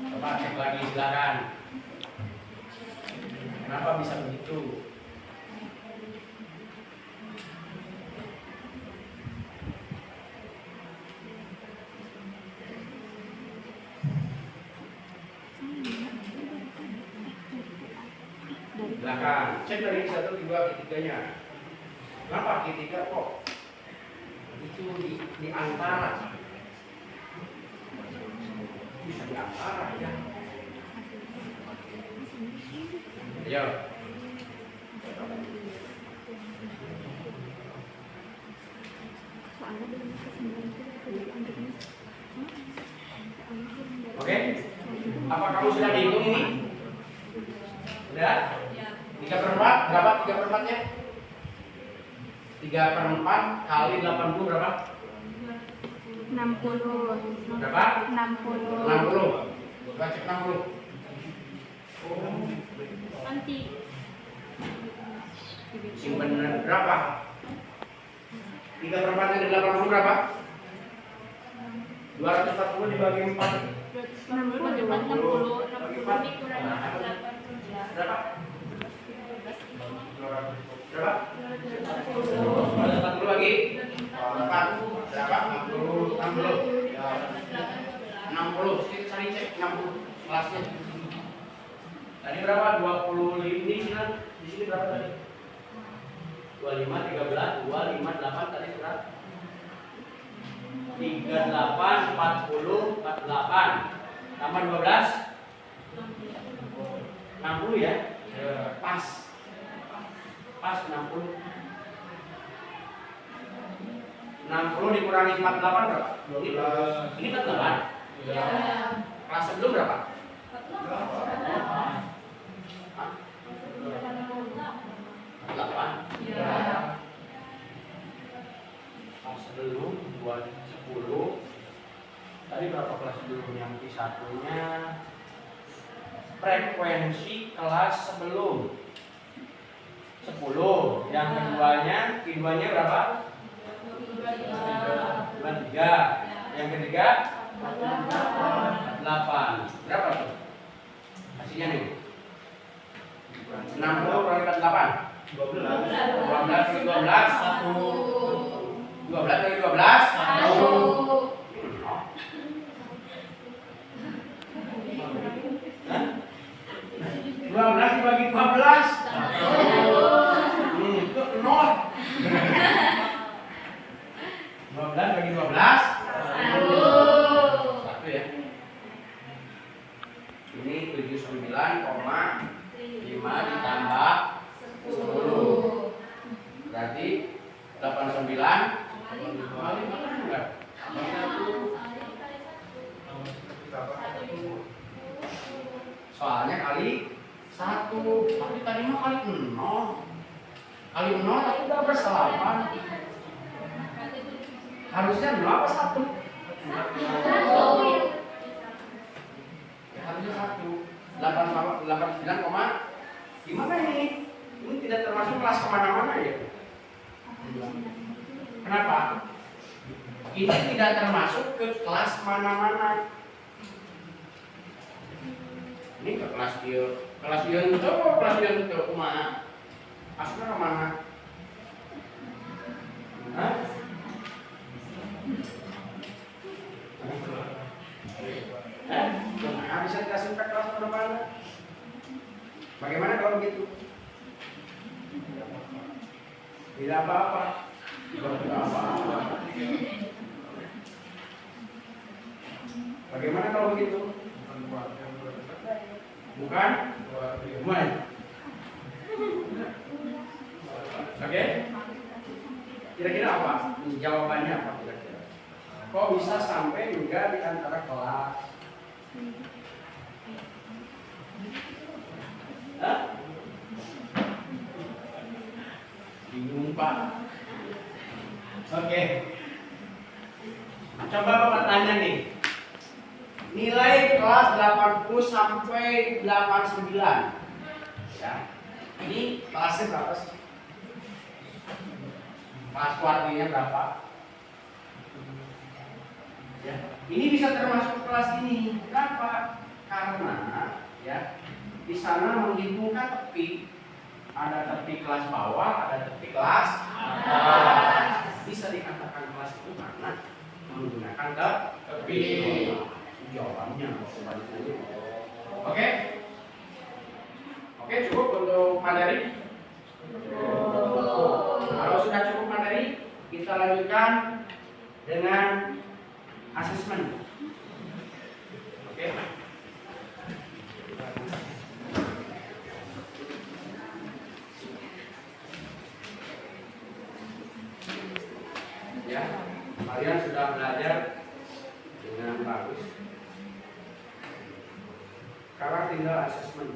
Coba cek lagi, silakan. Kenapa bisa begitu? Silakan. Cek dari 1, 2, ketiganya. Kenapa ketiga kok? Itu di antara. Bisa di antara ya. Ayo. Oke. Apa kamu sudah dihitung ini? Sudah? 3/4 berapa? 3/4-nya? 3/4 kali 80 berapa? 60. Berapa? 60. 60. Coba cek 60. Nanti. Simpen berapa? 3/4 dari 80 berapa? 240 dibagi 4. 60. Bagi 4. Berapa? Berapa? 240 lagi 4. Berapa? 60. 60. Kita cari cek 60 kelasnya. Tadi berapa? 20 ini sini. Di sini berapa tadi? 25, 13, 2, 5, 8 tadi berapa? 38, 40, 48. Tambah 12. 60 ya? Pas. Pas 60. 60 dikurangi 48 berapa? 12. Ini 48. Iya. Kelas sebelum berapa? 8. Iya. Kelas sebelum 10. Tadi berapa kelas sebelum yang satunya? Frekuensi kelas sebelum 10. Yang keduanya berapa? 23. Yang ketiga 8. Berapa tuh? Hasilnya nih. 60 kali 8. 12 kali 12 1. 12 kali 12 1. 12 dibagi 12 itu 0. 12 bagi 12 1 ya. Ini 79,5 ditambah 10 berarti 89 enggak? Soalnya kali 1, tapi tadi mah kali 0. Kali 0 tapi udah berselapan. Harusnya 0 apa 1? Ya, harusnya 1. 89, gimana ini? Ini tidak termasuk kelas kemana-mana ya? Kenapa? Ini tidak termasuk ke kelas mana-mana. Ini ke kelas dia. Kelas dia itu kumaha? Asal mana? Hah? Nah, bisa dikasih ke kelas mana? Bagaimana kalau begitu? Tidak apa-apa. Tidak apa-apa. Bagaimana kalau begitu? Bukan? Bukan. Oke? Kira-kira apa? Jawabannya apa kira-kira? Kok bisa sampai juga di antara kelas? Hah? Bingung Pak. Oke. Coba Bapak tanya nih. Nilai kelas 80 sampai 89. Ya. Ini kelasnya berapa sih? Kelas kuartilnya berapa? Ya. Ini bisa termasuk kelas ini. Kenapa? Karena ya di sana menghitungkan tepi. Ada tepi kelas bawah, ada tepi kelas atas. Bisa dikatakan kelas itu karena menggunakan tepi. Jawabannya oke? Oke, cukup untuk materi? Kalau sudah cukup materi, kita lanjutkan dengan asesmen. Oke? Ya, kalian sudah belajar dengan bagus. Sekarang tinggal asesmen.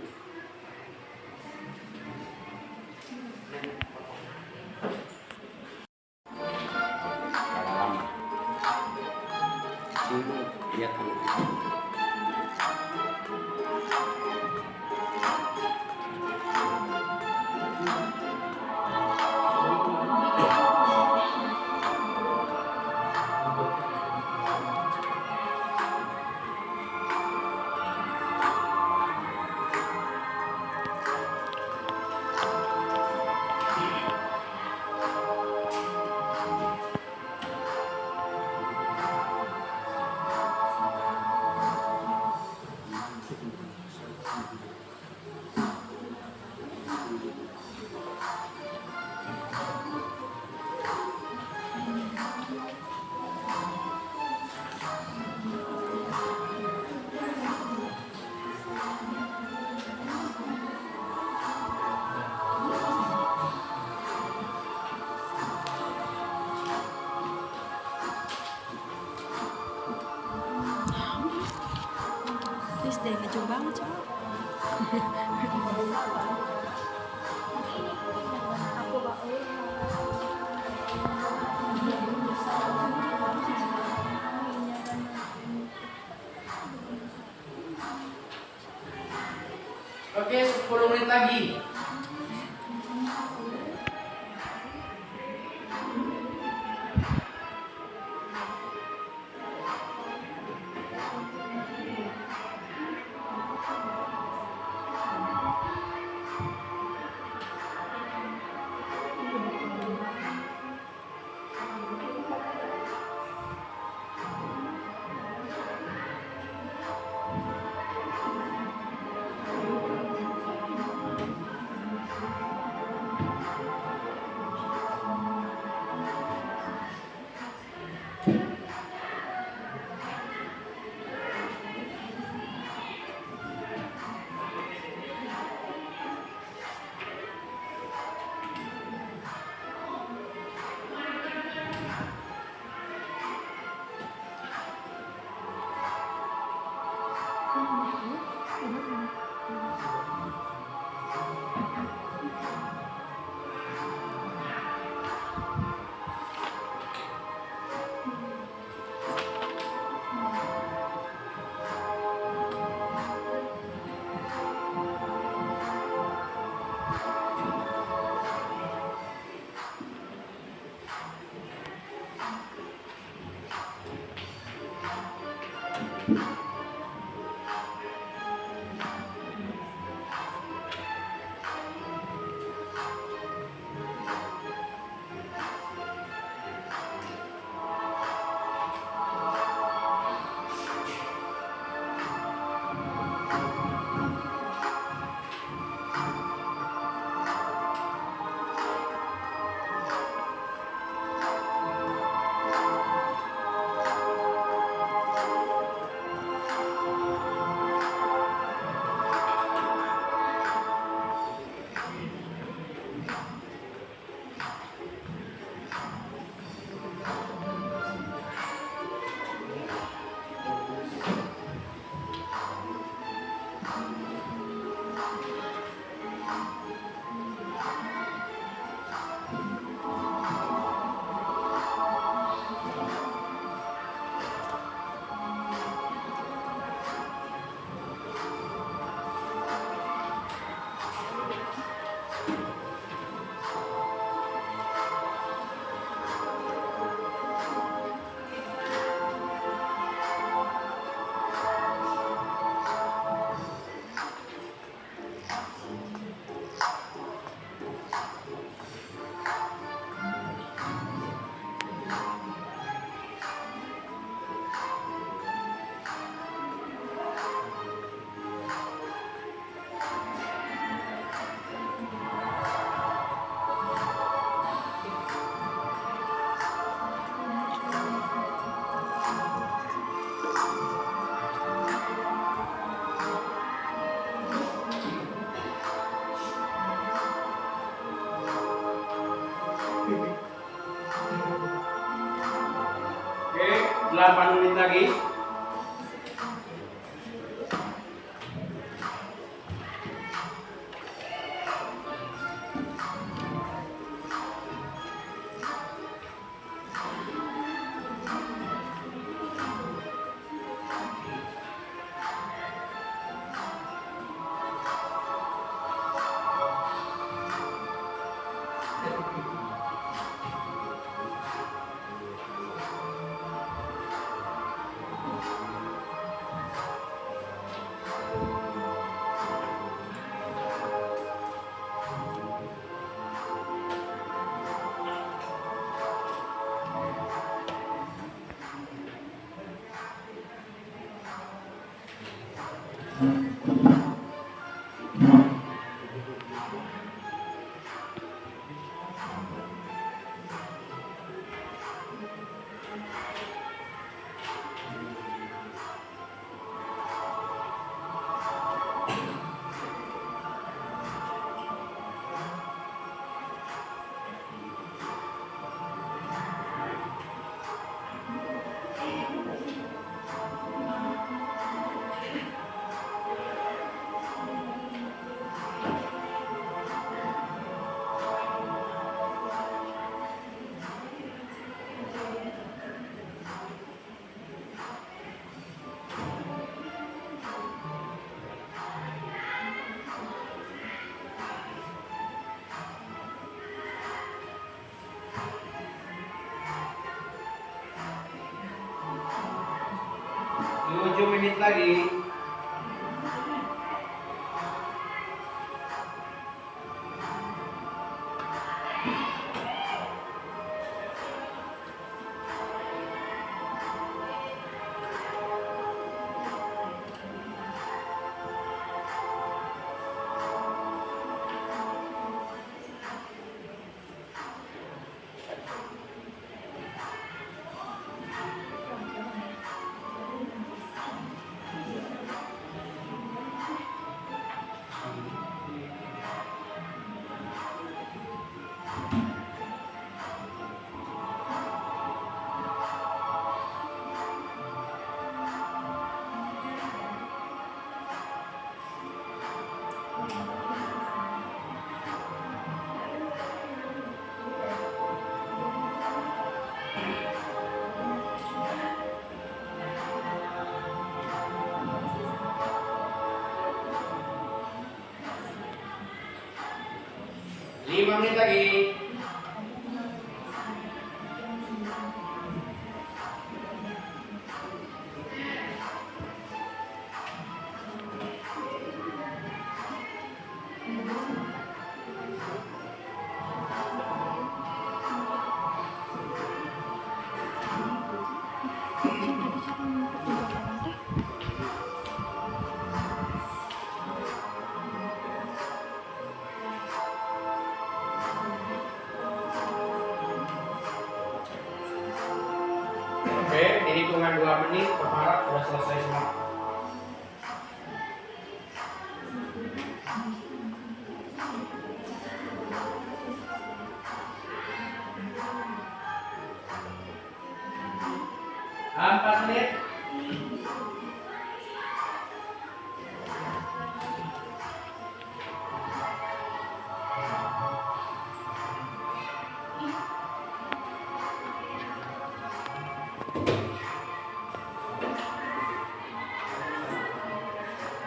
Lihat dulu. Please deh, lucu banget coba. Oke, 10 menit lagi. 8 menit lagi. Tujuh menit lagi. Lima menit lagi. Oke, di hitungan 2 menit pemarak sudah selesai semua. Empat menit.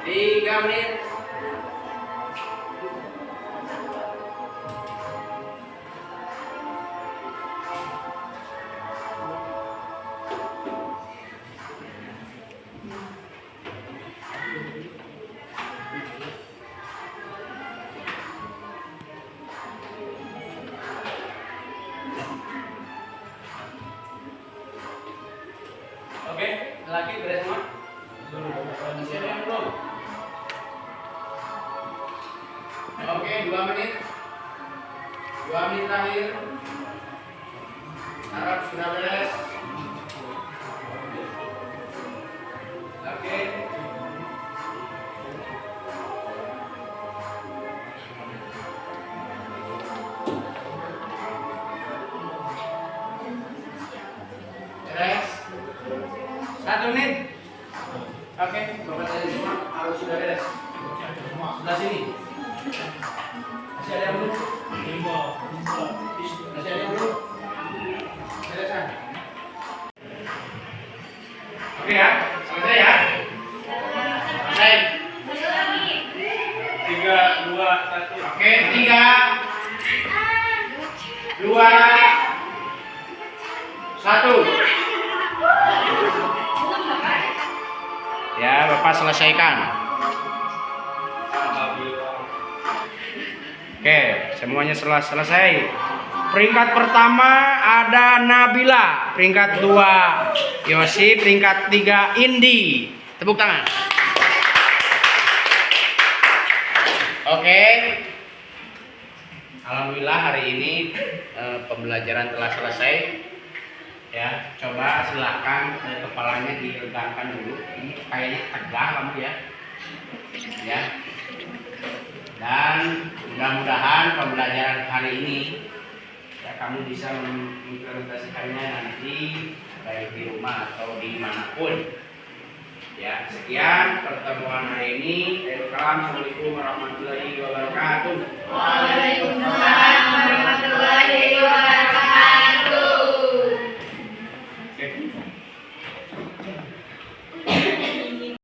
Tiga menit. Oke, lagi beres semua. Kondisi ada yang belum? Oke, 2 menit. 2 menit terakhir. Harap sudah beres. Oke. Beres. 1 menit. Oke, Bapak tadi semua harus sudah beres. Sebelah sini. Masih ada yang belum? Masih ada yang belum? Beres kan? Oke ya, selesai ya. Selesai. 3, 2, 1. Oke, 3, 2, 1. Ya, Bapak selesaikan. Oke, semuanya selesai. Peringkat pertama ada Nabila, peringkat 2 Yosi, peringkat 3 Indi. Tepuk tangan. Oke. Alhamdulillah hari ini pembelajaran telah selesai. Ya, coba silakan kepalanya diregangkan dulu. Ini kayaknya tegak kamu ya. Ya. Dan mudah-mudahan pembelajaran hari ini ya kamu bisa mengimplementasikannya nanti baik di rumah atau dimanapun. Ya, sekian pertemuan hari ini. Assalamualaikum warahmatullahi wabarakatuh. Waalaikumsalam warahmatullahi wabarakatuh.